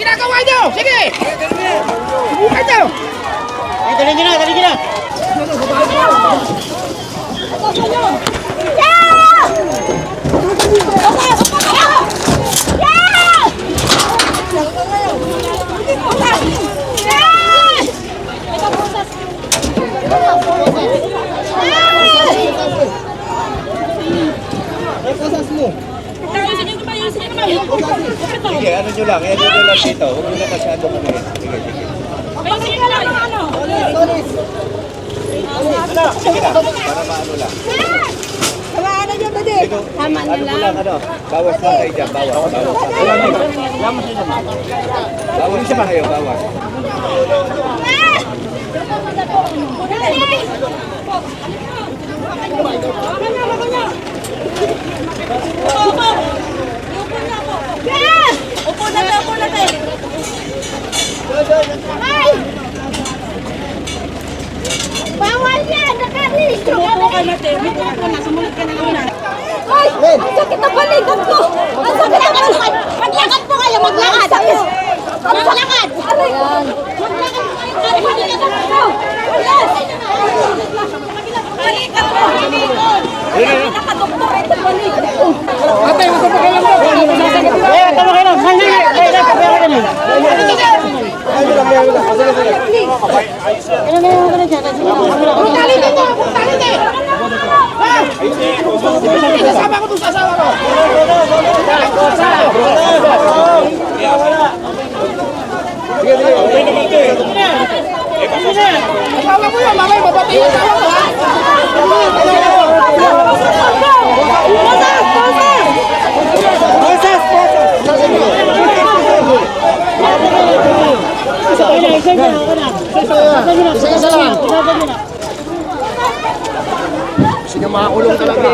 ginagawa nyo? Sige! Subukan nyo! Dali nyo na! Sige, ano nyo lang dito. Huwag nyo na masyado kami. Sige. Sige na, para maano lang. Ano nyo ba din? Ano mo lang, bawas lang kayo dyan, bawas. Bawas na kayo, bawas. Upo na tayo. Ay! Bawal yan! Nakarehistro ka na! Sumunod ka na muna. Ay! Ang sakit na balikat ko! Ang sakit na balikat! Maglakad po kayo! Maglakad! Maglakad! Aray! Maglakad po kayo! Balikat ko! Yes! Balikat ko! Nakadoktor ito balikat ko! Ate, gusto pa kayo lang daw. Tama kayo lang! Sasama ko. Asawa ko yun, mamay, mabati yung asawa ko, ha? Sige, makakulong talaga.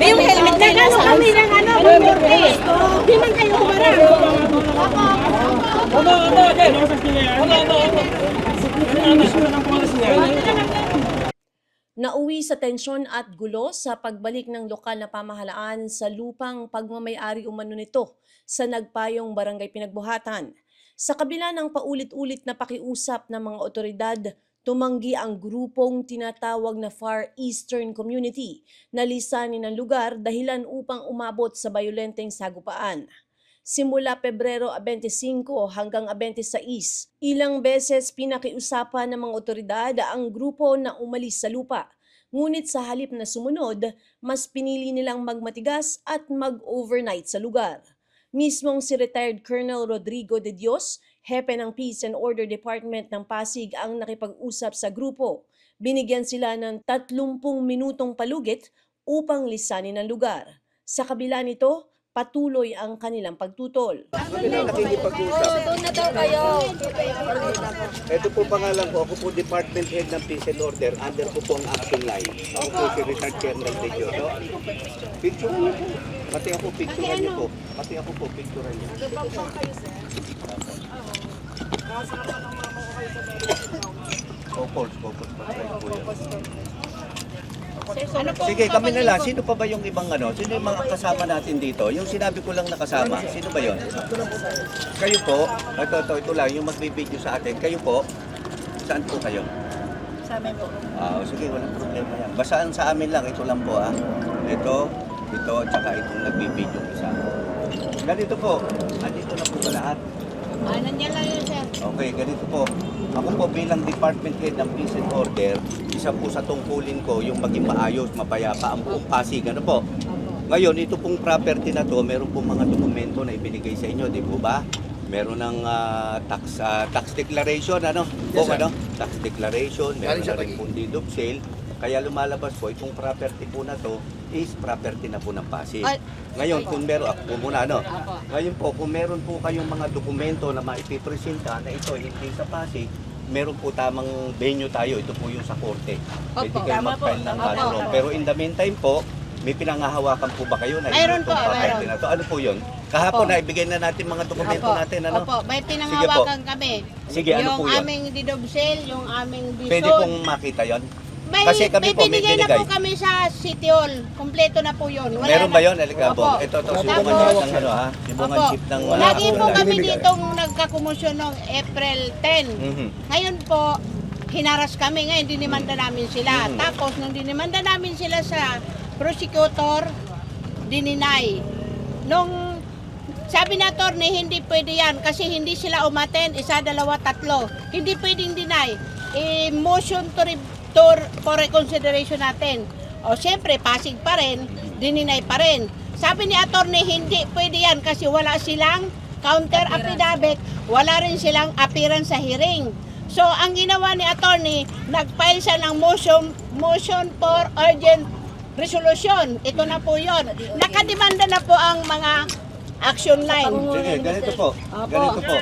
May yung helmet na nasa kami ng Hindi man kayo humarap. Nauwi sa tensyon at gulo sa pagbalik ng lokal na pamahalaan sa lupang pagmamay-ari umano nito sa nagpayong barangay Pinagbuhatan. Sa kabila ng paulit-ulit na pakiusap ng mga otoridad, tumanggi ang grupong tinatawag na Far Eastern Community na lisanin ng lugar dahilan upang umabot sa bayolenteng sagupaan. Simula Pebrero 25 hanggang 26, ilang beses pinakiusapan ng mga otoridad ang grupo na umalis sa lupa. Ngunit sa halip na sumunod, mas pinili nilang magmatigas at mag-overnight sa lugar. Mismong si retired Colonel Rodrigo de Dios, hepe ng Peace and Order Department ng Pasig ang nakipag-usap sa grupo. Binigyan sila ng 30 minutong palugit upang lisanin ang lugar. Sa kabila nito, patuloy ang kanilang pagtutol. Kami lang nakikipag-usap. Doon na daw kayo. Ito po pangalan ko, ako po Department Head ng Peace and Order, under ko po ang action line. Ako po si Richard Colonel de Dios. Picture niyo po. Pati ako picturean niyo po. Pati ako po picturean niyo. Focus. Sige, kami na lang. Sino pa ba yung ibang Sino yung mga kasama natin dito? Yung sinabi ko lang na kasama, sino ba yon? Kayo po, ito lang, yung magbibideo sa atin. Kayo po, saan po kayo? Sa amin po. Sige, walang problema yan. Basta ang sa amin lang, ito lang po Ito, tsaka itong nagbibideo isa. Ganito po, andito na po ba lahat? Nandiyan lang yun, sir. Okay, ganito po. Ako po bilang Department Head ng Peace and Order, isa po sa tungkulin ko yung maging maayos, mapayapa ang buong Pasig. Ano po? Ngayon, ito pong property na to, meron pong mga dokumento na ibinigay sa inyo, di po ba? Meron ng tax declaration, Yes, sir. Tax declaration, meron Galing sa na rin pong deed of sale. Kaya lumalabas po, itong property po na to is property na po ng Pasig. Ngayon, kung meron, ako po muna, Ngayon po, kung meron po kayong mga dokumento na maipipresenta na ito hindi sa Pasig, meron po tamang venue tayo. Ito po yung sa korte. Pwede Opo. kayo Tama po. mag-file ng Opo. kaso ron. Pero in the meantime po, may pinangahawakan po ba kayo na Mayroon po, itong property mayroon. na to? Ano po yun? Kahapon Opo. na ibigay na natin mga dokumento natin. Ano? Opo, may pinanghawakan kami. Sige, ano yung po yun? aming deed of sale, yung aming bison. Pwede pong makita yon? May, Kasi kami may po, may binigay na binigay. po kami sa City Hall. Kompleto na po yun. Wala Meron na. ba yun? Halika po. Opo. Ito, Tapos- subungan niyo ng ano ha? Subungan Opo. chip ng... Lagi po ng- kami ditong nagkakumusyon noong April 10. Mhm. Ngayon po, hinaras kami. Ngayon, dinimanda namin sila. Mhm. Tapos, nung dinimanda namin sila sa prosecutor, dininay. Nung sabi na attorney, hindi pwede yan kasi hindi sila umaten, isa, dalawa, tatlo. Hindi pwedeng deny. Motion for reconsideration natin. O siyempre, Pasig pa rin, dininay pa rin. Sabi ni attorney, hindi pwede yan kasi wala silang counter affidavit, wala rin silang appearance sa hearing. So, ang ginawa ni attorney, nag-file siya ng motion for urgent resolution. Ito na po yon. Nakademanda na po ang mga action line. Sige, ganito po. Ganito po.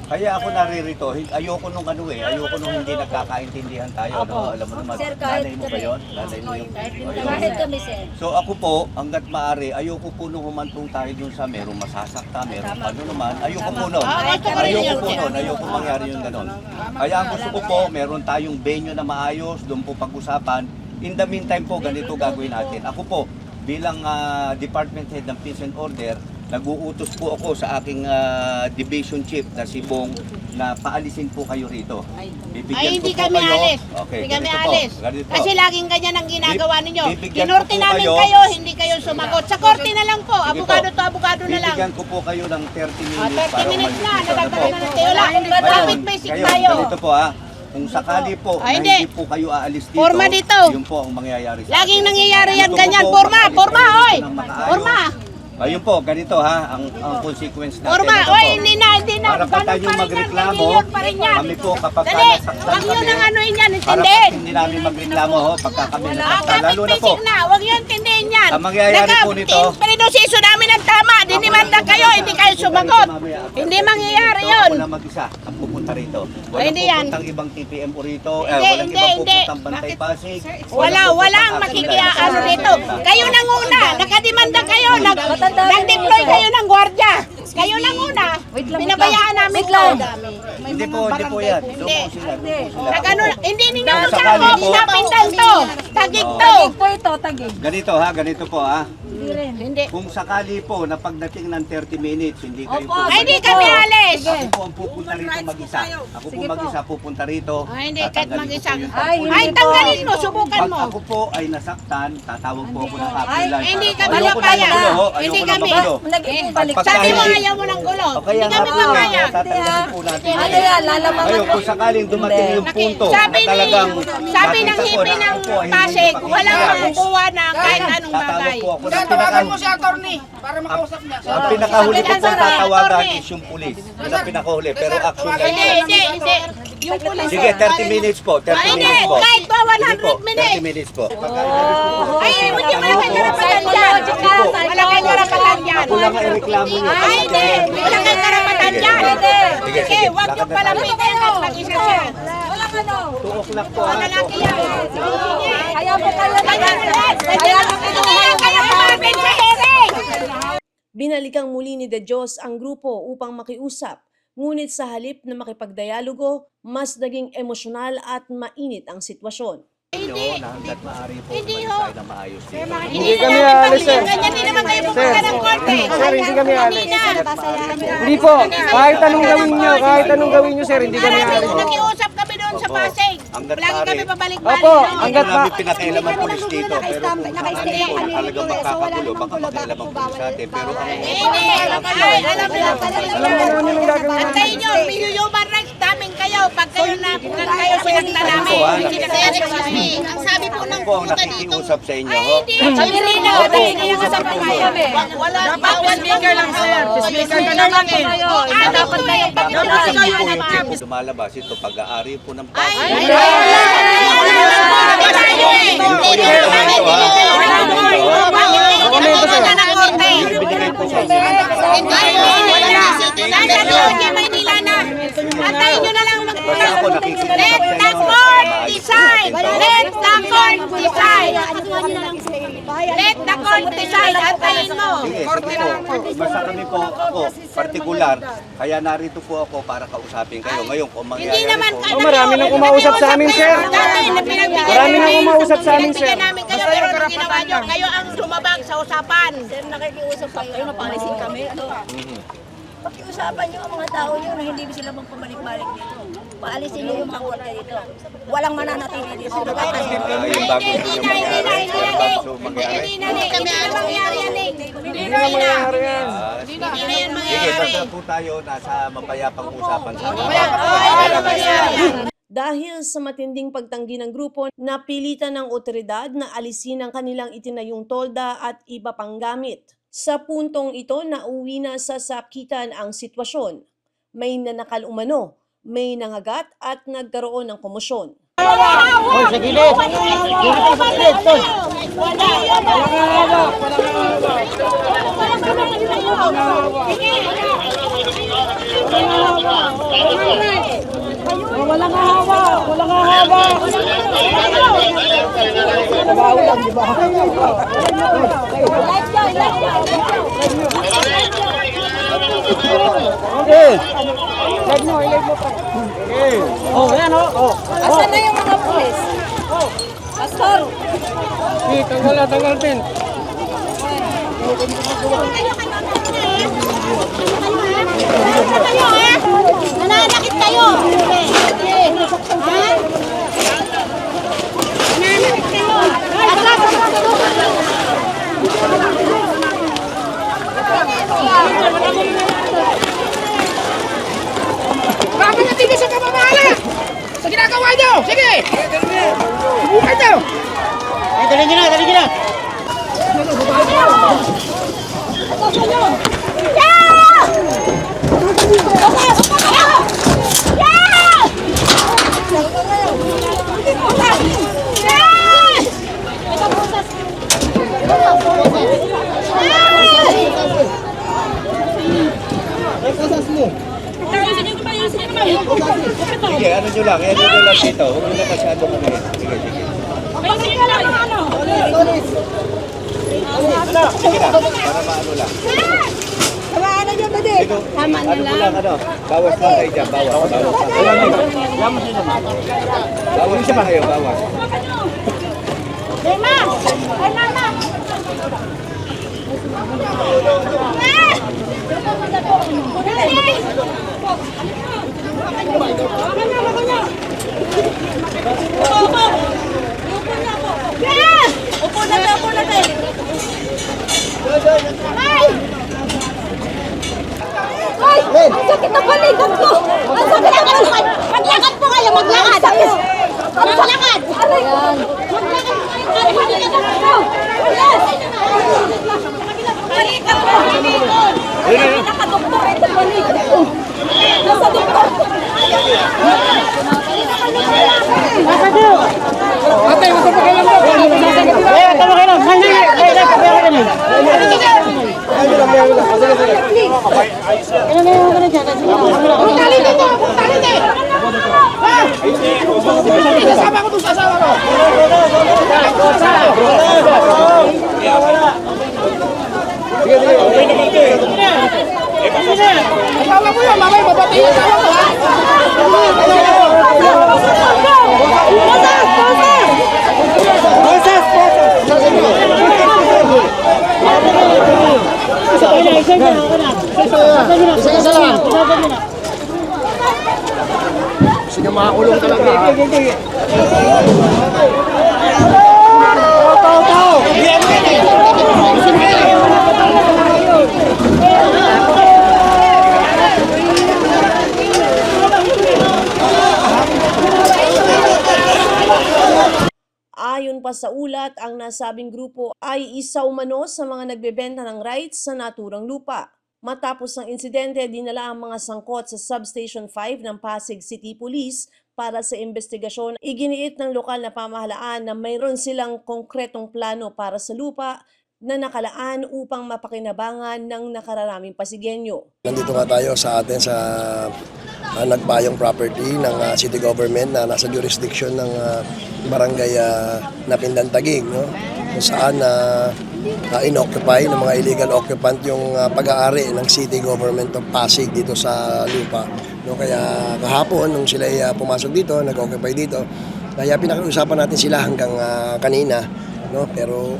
Kaya ako naririto, ayoko nung ano ayoko nung hindi nagkakaintindihan tayo. No? Alam mo naman, Sir, kahit nanay mo ba kami. yun? Nanay mo yung... Kahit kami, sir. So ako po, hanggat maaari, ayoko po nung humantong tayo dun sa merong masasakta, merong ano naman, ayoko po nun. ito pa rin Ayoko yun, po sir. nun, ayoko mangyari yung ganon. Kaya ang gusto ko po, meron tayong venue na maayos, doon po pag-usapan. In the meantime po, ganito gagawin natin. Ako po, bilang department head ng Peace and Order, nag-uutos po ako sa aking division chief na si Bong na paalisin po kayo rito. Bibigyan Ay, hindi ko po kami kayo. alis. Okay, Hindi kami ganito po, alis. ganito po. Kasi laging ganyan ang ginagawa ninyo. Bibigyan Kinurte ko po namin kayo. kayo, hindi kayo sumagot. Sa korte na lang po. Sige Abogado po. to abogado na lang. Bibigyan ko po kayo ng 30 minutes 30 para minutes na. umalis dito. Ano po? Nadagdagan na natin. Wala. Ngayon, Kapit basic ngayon, tayo. ganito po kung sakali po Ay, na hindi. hindi po kayo aalis dito, Forma dito. yun po ang mangyayari sa Laging atin. nangyayari yan Gusto ko ganyan. po Forma, makaalis forma, kayo oy. dito ng makaayos. Forma. Ayun po, ganito ang consequence natin. Forma, Ito oy, po. hindi na. Para pa tayong magreklamo, Ganyan pa rin yan. kami po kapag Dali, nasaktan wag yun kami, ang ano yan, para intindihin. pag hindi namin magreklamo pagka kami nasaktan, Kapit lalo na po. basic na. Huwag yun intindihin yan. Ang mangyayari po nito, Pinosiso namin ang tama. Dinimanda kayo, hindi kayo sumagot. Hindi mangyayari yun. Ako na mag-isa ang pupunta rito. Ay, Walang hindi yan. pupuntang ibang TPM o rito. Hindi, Walang hindi, ibang hindi. pupuntang Bantay Pasig. Walang makikiaano dito. Kayo nang una, nakademanda kayo, nag-deploy kayo ng gwardiya. Kayo nang una, pinabayaan namin to. Hindi po yan. Doon po sila. Nagano, hindi ninyo Kung sa sakali ako, po. pinapindan to. Tagig to. Po ito, tagig. Ganito po Hindi. Kung sakali po na pagdating ng 30 minutes, hindi kayo po. Ay, hindi kami alis. Ako po ang pupunta rito mag-isa. Ako po mag-isa pupunta rito. Ay, hindi, kahit Tatanggalin ko mag-isa. po yung Ay, tampulan. Ay, tanggalin mo, subukan Pag mo. ako po ay nasaktan, tatawag po ako ng appellant. Hindi kami Ayoko na papayag. magulo, ho. Hindi Ayoko na kami. magulo. Nag-ibalik. Pagka Sabi mo hindi- ayaw mo ng gulo. O kaya Hindi nga kami po, papayag. tatanggalin po natin. Ano yan, lalaman Ngayon, kung sakaling dumating yung punto Sabi na talagang sabi ng nakita ko hipi na ng ako po ay hindi Pasig, makikita, walang makukuha na kahit anong tatawag bagay. po ako ng Tawagan mo si attorney para makausap niya. ang pinakahuli ko pong Attorney. tatawagan is yung pulis. Yun ang pinakahuli, pero action Hindi, lang. hindi. Yung pulis. Sige, 30 minutes po, 30 Ay, hindi. minutes po. Kahit pa Sige 100 po, 30 minutes. minutes po. Ay, hindi mo kay karapatan dyan. Wala kay karapatan dyan. Ako lang ay reklamo niyo. Ay, hindi. Wala kay karapatan dyan. Sige, wag yung palamitin at mag-isa siya. Walang ano. 2 o'clock po. Lalaki yan. Sige. Kaya po kayo Ganyan ulit. Kaya po Ganyan kayo umamin sa hearing. Binalikang muli ni De Dios ang grupo upang makiusap, ngunit sa halip na makipagdialogo, mas naging emosyonal at mainit ang sitwasyon. Hindi. Na hanggat maaari po, Hindi umalis ho. tayo na maayos dito. Hindi kami alis, sir. Ganyan din naman kayo pupunta ng korte. Sir, hindi kami alis. Hindi na. Hindi po. Kahit anong gawin nyo, sir, hindi kami alis. Nakiusap kami doon sa Pasig. Hanggat Lagi kami maaari. pabalik-balik. Opo, Hindi hanggat namin pinakailaman pulis dito, pero kung Naka-stay sakali po kami na talagang dito, so wala magkakagulo, namang baka gulo, makialaman baka pulis sa atin. Pero ang Hindi. Ay, alam nila. Antayin nyo, may human rights namin kayo. Pag kayo na, pag kayo sinakta namin. Ang sabi po ng po ang nakikiusap sa inyo, ay, ho? hindi. Hindi na. Hindi na sa kami. Wala. Bawal speaker lang, sir. Speaker ka naman eh. Dapat kayo. Dapat hindi po yung tipo lumalabas ito pag-aari po ng Pasig. Binigay po sa inyo. Antayin nyo na lang Kasi ako nakikinig mag-decide, antayin mo. Sige, sige po. Basta kami po, ako, partikular, kaya narito po ako para kausapin kayo. Ngayon, kung Hindi mangyayari naman po, kayo. marami nang kumausap sa amin, sir. Marami nang kumausap sa amin, sir. Pinagbigyan namin kayo, pero anong ginawa nyo? Kayo ang lumabag sa usapan. Sir, nakikiusap kayo, napalisin kami. Ano? Pakiusapan nyo ang mga tao nyo na hindi sila magpabalik-balik dito. Paalisin nyo yung mga korte dito. Walang mananatili dito. yung bago Hindi na, hindi na, hindi na, so mangyari. hindi na, hindi na mangyari yan, Ning. Hindi na mangyayari yan. Hindi na yan Sige, mangyayari. basta po tayo nasa mapayapang usapan sa amin. Dahil sa matinding pagtanggi ng grupo, napilitan ng otoridad na alisin ang kanilang itinayong tolda at iba pang gamit. Sa puntong ito, nauwi na sa sakitan ang sitwasyon. May nanakal umano, may nangagat at nagkaroon ng komosyon. Hoy, sa gilid. Dito sa gilid, tol. Walang hawa. Walang hawa. Okay. Live mo, i-live mo pa. Okay. Oh, yan oh. Oh. Asan na yung mga pulis? Pastor! Sige, tanggal din. Nananakit kayo. Bakit natin sa pamamahala? Sa ginagawa nyo! Sige! Subukan nyo! Ay, dali nyo na, dali nyo na. Sige, ano nyo lang dito. Huwag nyo na masyado kami. Sige, sige. Sige na, para maano lang. Tamaan na dyan, Bade. Dito, ano po lang, bawas lang kayo dyan, bawas. Bawas na kayo, bawas. Ay! Ang sakit ng balikat ko! Ang sakit ng balikat! Maglakad po kayo, maglakad. Maglakad. Ayan! Maglakad po kayo. Balikat po. Balikat po. Nakadoktor ito balikat ko! Nasa doktor ko! Ate, magpapakilang mo! Eh, tama kayo lang. Hay, hay, hay. Hay, hay, papayaw ka na. Ano na yung ganun dyan? Puntali dito! Puntali dito! Sasama ko doon, sasama ko! Asawa mo yun, mamay, mabati yung asawa mo, ha? Isa lang. Sige, makakulong ka lang. Ayon pa sa ulat, ang nasabing grupo ay isa umano sa mga nagbebenta ng rights sa naturang lupa. Matapos ang insidente, dinala ang mga sangkot sa Substation 5 ng Pasig City Police para sa investigasyon. Iginiit ng lokal na pamahalaan na mayroon silang konkretong plano para sa lupa na nakalaan upang mapakinabangan ng nakararaming Pasigueño. Nandito nga tayo sa atin sa nagpayong property ng city government na nasa jurisdiction ng barangay Napindan Taguig. No? kung saan inoccupy ng mga illegal occupant yung pag-aari ng City Government of Pasig dito sa lupa. No, kaya kahapon nung sila pumasok dito, nag-occupy dito, kaya pinakiusapan natin sila hanggang kanina, no, pero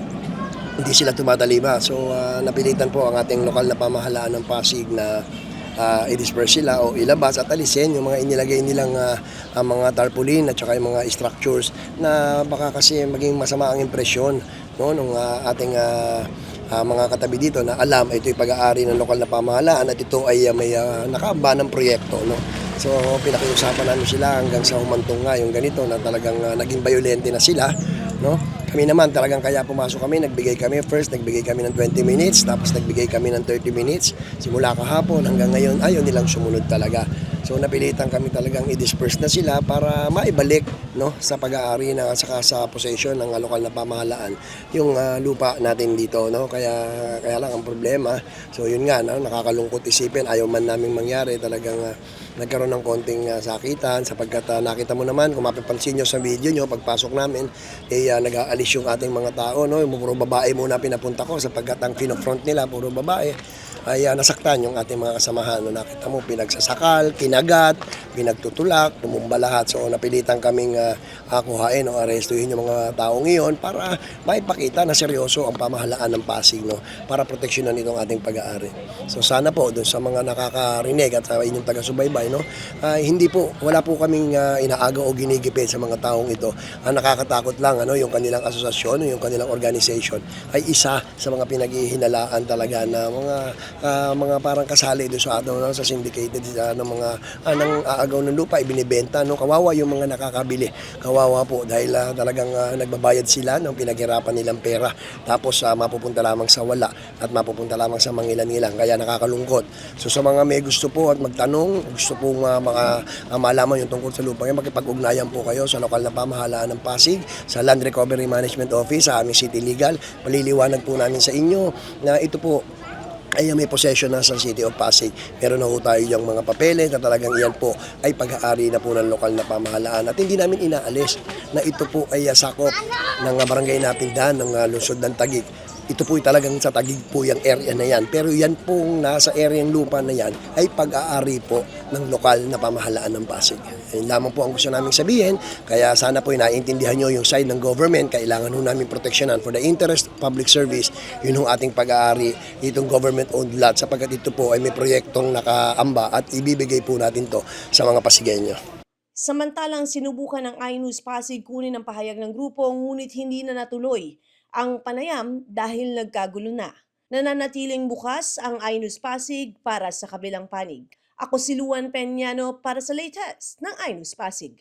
hindi sila tumatalima. So napilitan po ang ating lokal na pamahalaan ng Pasig na i-disperse sila o ilabas at alisin yung mga inilagay nilang mga tarpaulin at saka yung mga structures na baka kasi maging masama ang impresyon, no, ng ating mga katabi dito na alam ito'y pag-aari ng lokal na pamahalaan at ito ay may nakaamba ng proyekto, no. So pinakiusapan namin sila hanggang sa humantong nga yung ganito na talagang naging violente na sila, no. Kami naman talagang kaya pumasok kami, nagbigay kami ng 20 minutes, tapos nagbigay kami ng 30 minutes. Simula kahapon hanggang ngayon, ayaw nilang sumunod talaga. So napilitan kami talagang i-disperse na sila para maibalik, no, sa pag-aari na saka sa possession ng lokal na pamahalaan yung lupa natin dito, no. Kaya lang ang problema. So yun nga, no, nakakalungkot isipin, ayaw man naming mangyari, talagang nagkaroon ng konting sakitan sapagkat nakita mo naman kung mapapansin nyo sa video nyo pagpasok namin nag-aalis yung ating mga tao, no, yung puro babae muna pinapunta ko sapagkat ang kinofront nila puro babae ay nasaktan yung ating mga kasamahan, no. Nakita mo pinagsasakal, kinagat, pinagtutulak, tumumba lahat. So napilitan kaming kuhain o arestuhin yung mga taong iyon para maipakita na seryoso ang pamahalaan ng Pasig, no, para proteksyonan itong ating pag-aari. So sana po doon sa mga nakakarinig at sa inyong taga-subaybay, no, wala po kaming inaagaw o ginigipit sa mga taong ito. Ang nakakatakot lang, ano, yung kanilang asosasyon, yung kanilang organization ay isa sa mga pinaghihinalaan talaga na mga parang kasali doon sa ato, no, sa syndicated ng mga ng aagaw ng lupa ibinibenta, no. Kawawa yung mga nakakabili, kawawa po dahil talagang nagbabayad sila ng pinaghirapan nilang pera tapos mapupunta lamang sa wala at mapupunta lamang sa mangilan-ngilan, kaya nakakalungkot. So sa mga may gusto po at magtanong, gusto pong malaman yung tungkol sa lupa, makipag-ugnayan po kayo sa lokal na pamahalaan ng Pasig, sa Land Recovery Management Office, sa aming City Legal. Paliliwanag po namin sa inyo na ito po ay may possession na sa City of Pasig. Meron na po tayo yung mga papeles na talagang iyan po ay pag-aari na po ng lokal na pamahalaan. At hindi namin inaalis na ito po ay sakop ng barangay Napindan ng lungsod ng Taguig. Ito po talagang sa Taguig po yung area na yan. Pero yan pong nasa area ng lupa na yan ay pag-aari po ng lokal na pamahalaan ng Pasig. Yan lamang po ang gusto namin sabihin. Kaya sana po naiintindihan nyo yung side ng government. Kailangan ho namin proteksyonan for the interest of public service. Yun ang ating pag-aari itong government-owned lot sapagkat ito po ay may proyektong nakaamba at ibibigay po natin to sa mga Pasigenyo. Samantalang sinubukan ng iNews Pasig kunin ang pahayag ng grupo ngunit hindi na natuloy ang panayam dahil nagkagulo na. Nananatiling bukas ang iNews Pasig para sa kabilang panig. Ako si Luan Peñano para sa latest ng iNews Pasig.